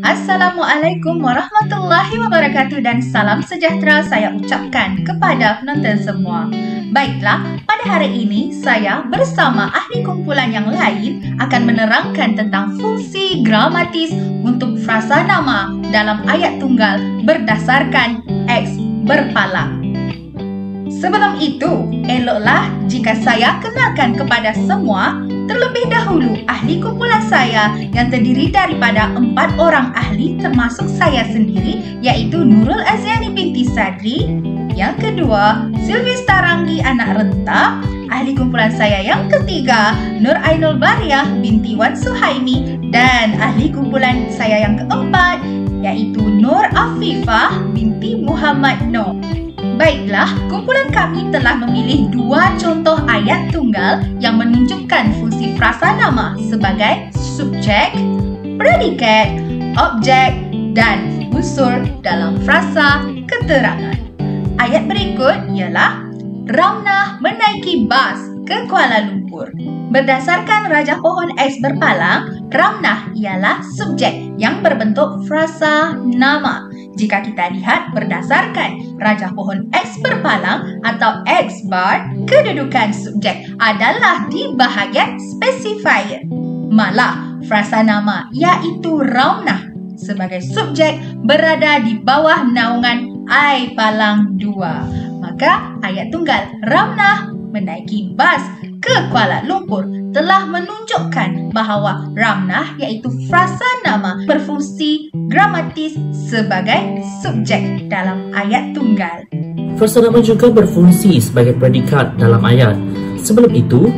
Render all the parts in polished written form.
Assalamualaikum warahmatullahi wabarakatuh dan salam sejahtera saya ucapkan kepada penonton semua. Baiklah, pada hari ini saya bersama ahli kumpulan yang lain akan menerangkan tentang fungsi gramatis untuk frasa nama dalam ayat tunggal berdasarkan X berpalang. Sebelum itu, eloklah jika saya kenalkan kepada semua terlebih dahulu ahli kumpulan saya yang terdiri daripada 4 orang ahli termasuk saya sendiri, iaitu Nurul Aziani binti Sadri. Yang kedua, Sylvista Ranggi anak renta. Ahli kumpulan saya yang ketiga, Nur Ainul Bariah binti Wan Suhaimi. Dan ahli kumpulan saya yang keempat, iaitu Nur Afifah binti Muhammad Noor. Baiklah, kumpulan kami telah memilih 2 contoh ayat tunggal yang menunjukkan fungsi frasa nama sebagai subjek, predikat, objek, dan unsur dalam frasa keterangan. Ayat berikut ialah Ramnah menaiki bas ke Kuala Lumpur. Berdasarkan rajah pohon X berpalang, Ramnah ialah subjek yang berbentuk frasa nama. Jika kita lihat berdasarkan rajah pohon X berpalang atau X bar, kedudukan subjek adalah di bahagian specifier. Malah, frasa nama iaitu Ramnah sebagai subjek berada di bawah naungan I palang 2. Maka ayat tunggal Ramnah menaiki bas ke Kuala Lumpur telah menunjukkan bahawa Ramnah iaitu frasa nama berfungsi gramatis sebagai subjek dalam ayat tunggal. Frasa nama juga berfungsi sebagai predikat dalam ayat. Sebelum itu,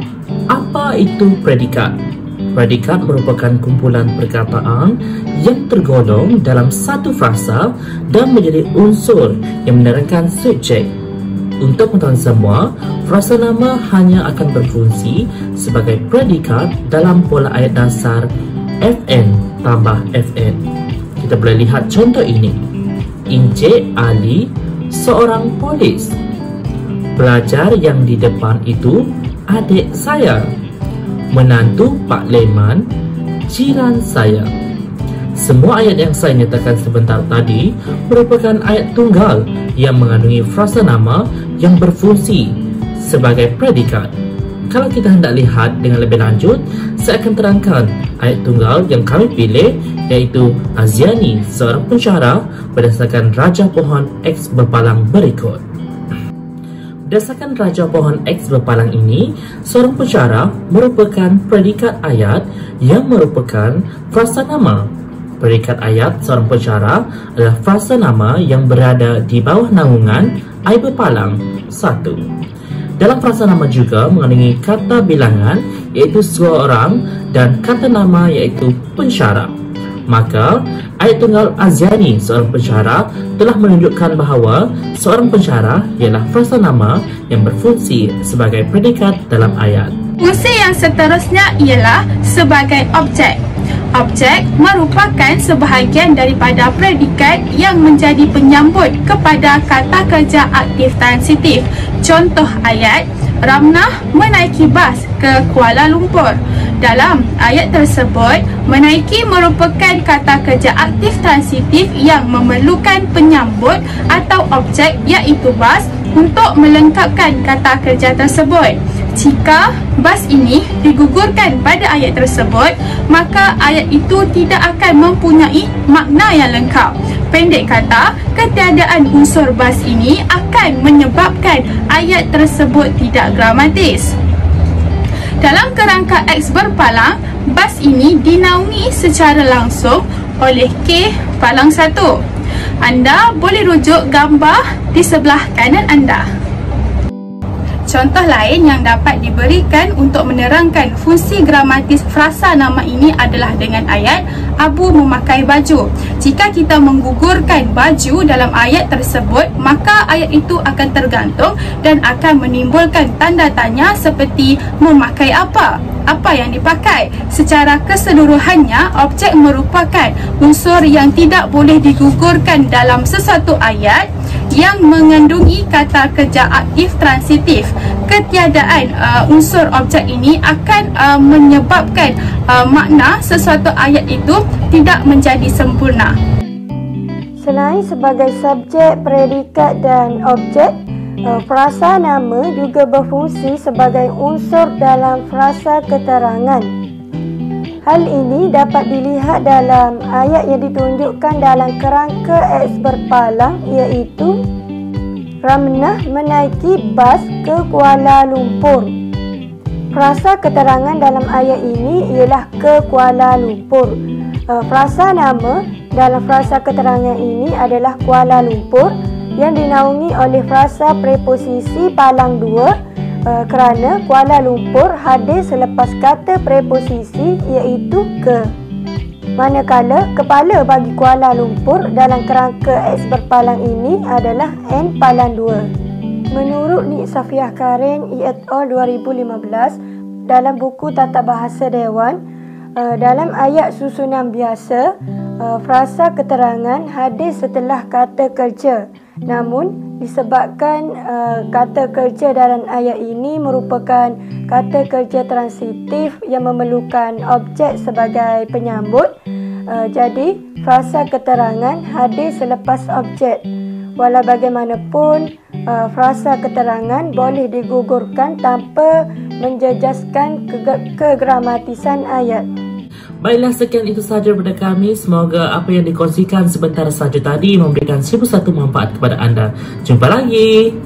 apa itu predikat? Predikat merupakan kumpulan perkataan yang tergolong dalam satu frasa dan menjadi unsur yang menerangkan subjek. Untuk pengetahuan semua, frasa nama hanya akan berfungsi sebagai predikat dalam pola ayat dasar FN tambah FN. Kita boleh lihat contoh ini. Encik Ali seorang polis. Pelajar yang di depan itu adik saya. Menantu Pak Leman jiran saya. Semua ayat yang saya nyatakan sebentar tadi merupakan ayat tunggal yang mengandungi frasa nama yang berfungsi sebagai predikat. Kalau kita hendak lihat dengan lebih lanjut, saya akan terangkan ayat tunggal yang kami pilih, iaitu Aziani seorang pensyarah berdasarkan rajah pohon X berpalang berikut. Berdasarkan rajah pohon X berpalang ini, seorang pensyarah merupakan predikat ayat yang merupakan frasa nama. Predikat ayat seorang pensyarah adalah frasa nama yang berada di bawah naungan I berpalang 1. Dalam frasa nama juga mengandungi kata bilangan iaitu seorang dan kata nama iaitu pensyarah. Maka ayat tunggal Aziani seorang pensyarah telah menunjukkan bahawa seorang pensyarah ialah frasa nama yang berfungsi sebagai predikat dalam ayat. Fungsi yang seterusnya ialah sebagai objek. Objek merupakan sebahagian daripada predikat yang menjadi penyambut kepada kata kerja aktif transitif. Contoh ayat, Ramnah menaiki bas ke Kuala Lumpur. Dalam ayat tersebut, menaiki merupakan kata kerja aktif transitif yang memerlukan penyambut atau objek iaitu bas untuk melengkapkan kata kerja tersebut. Jika bas ini digugurkan pada ayat tersebut, maka ayat itu tidak akan mempunyai makna yang lengkap. Pendek kata, ketiadaan unsur bas ini akan menyebabkan ayat tersebut tidak gramatis. Dalam kerangka X berpalang, bas ini dinaungi secara langsung oleh K palang 1. Anda boleh rujuk gambar di sebelah kanan anda. Contoh lain yang dapat diberikan untuk menerangkan fungsi gramatis frasa nama ini adalah dengan ayat Abu memakai baju. Jika kita menggugurkan baju dalam ayat tersebut, maka ayat itu akan tergantung dan akan menimbulkan tanda tanya seperti memakai apa? Apa yang dipakai? Secara keseluruhannya, objek merupakan unsur yang tidak boleh digugurkan dalam sesuatu ayat yang mengandungi kata kerja aktif transitif. ketiadaan unsur objek ini akan menyebabkan makna sesuatu ayat itu tidak menjadi sempurna. Selain sebagai subjek, predikat dan objek, frasa nama juga berfungsi sebagai unsur dalam frasa keterangan. Hal ini dapat dilihat dalam ayat yang ditunjukkan dalam kerangka X berpalang, iaitu Ramnah menaiki bas ke Kuala Lumpur. Frasa keterangan dalam ayat ini ialah ke Kuala Lumpur. Frasa nama dalam frasa keterangan ini adalah Kuala Lumpur yang dinaungi oleh frasa preposisi palang dua kerana Kuala Lumpur hadir selepas kata preposisi iaitu ke. Manakala kepala bagi Kuala Lumpur dalam kerangka X berpalang ini adalah N palang 2. Menurut Nik Safiah Karen et al. 2015 dalam buku Tata Bahasa Dewan, dalam ayat susunan biasa, frasa keterangan hadir setelah kata kerja. Namun disebabkan kata kerja dalam ayat ini merupakan kata kerja transitif yang memerlukan objek sebagai penyambut, jadi frasa keterangan hadir selepas objek. Walau bagaimanapun, frasa keterangan boleh digugurkan tanpa menjejaskan kegramatisan ayat. Baiklah, sekian itu sahaja daripada kami. Semoga apa yang dikongsikan sebentar saja tadi memberikan 101 manfaat kepada anda. Jumpa lagi.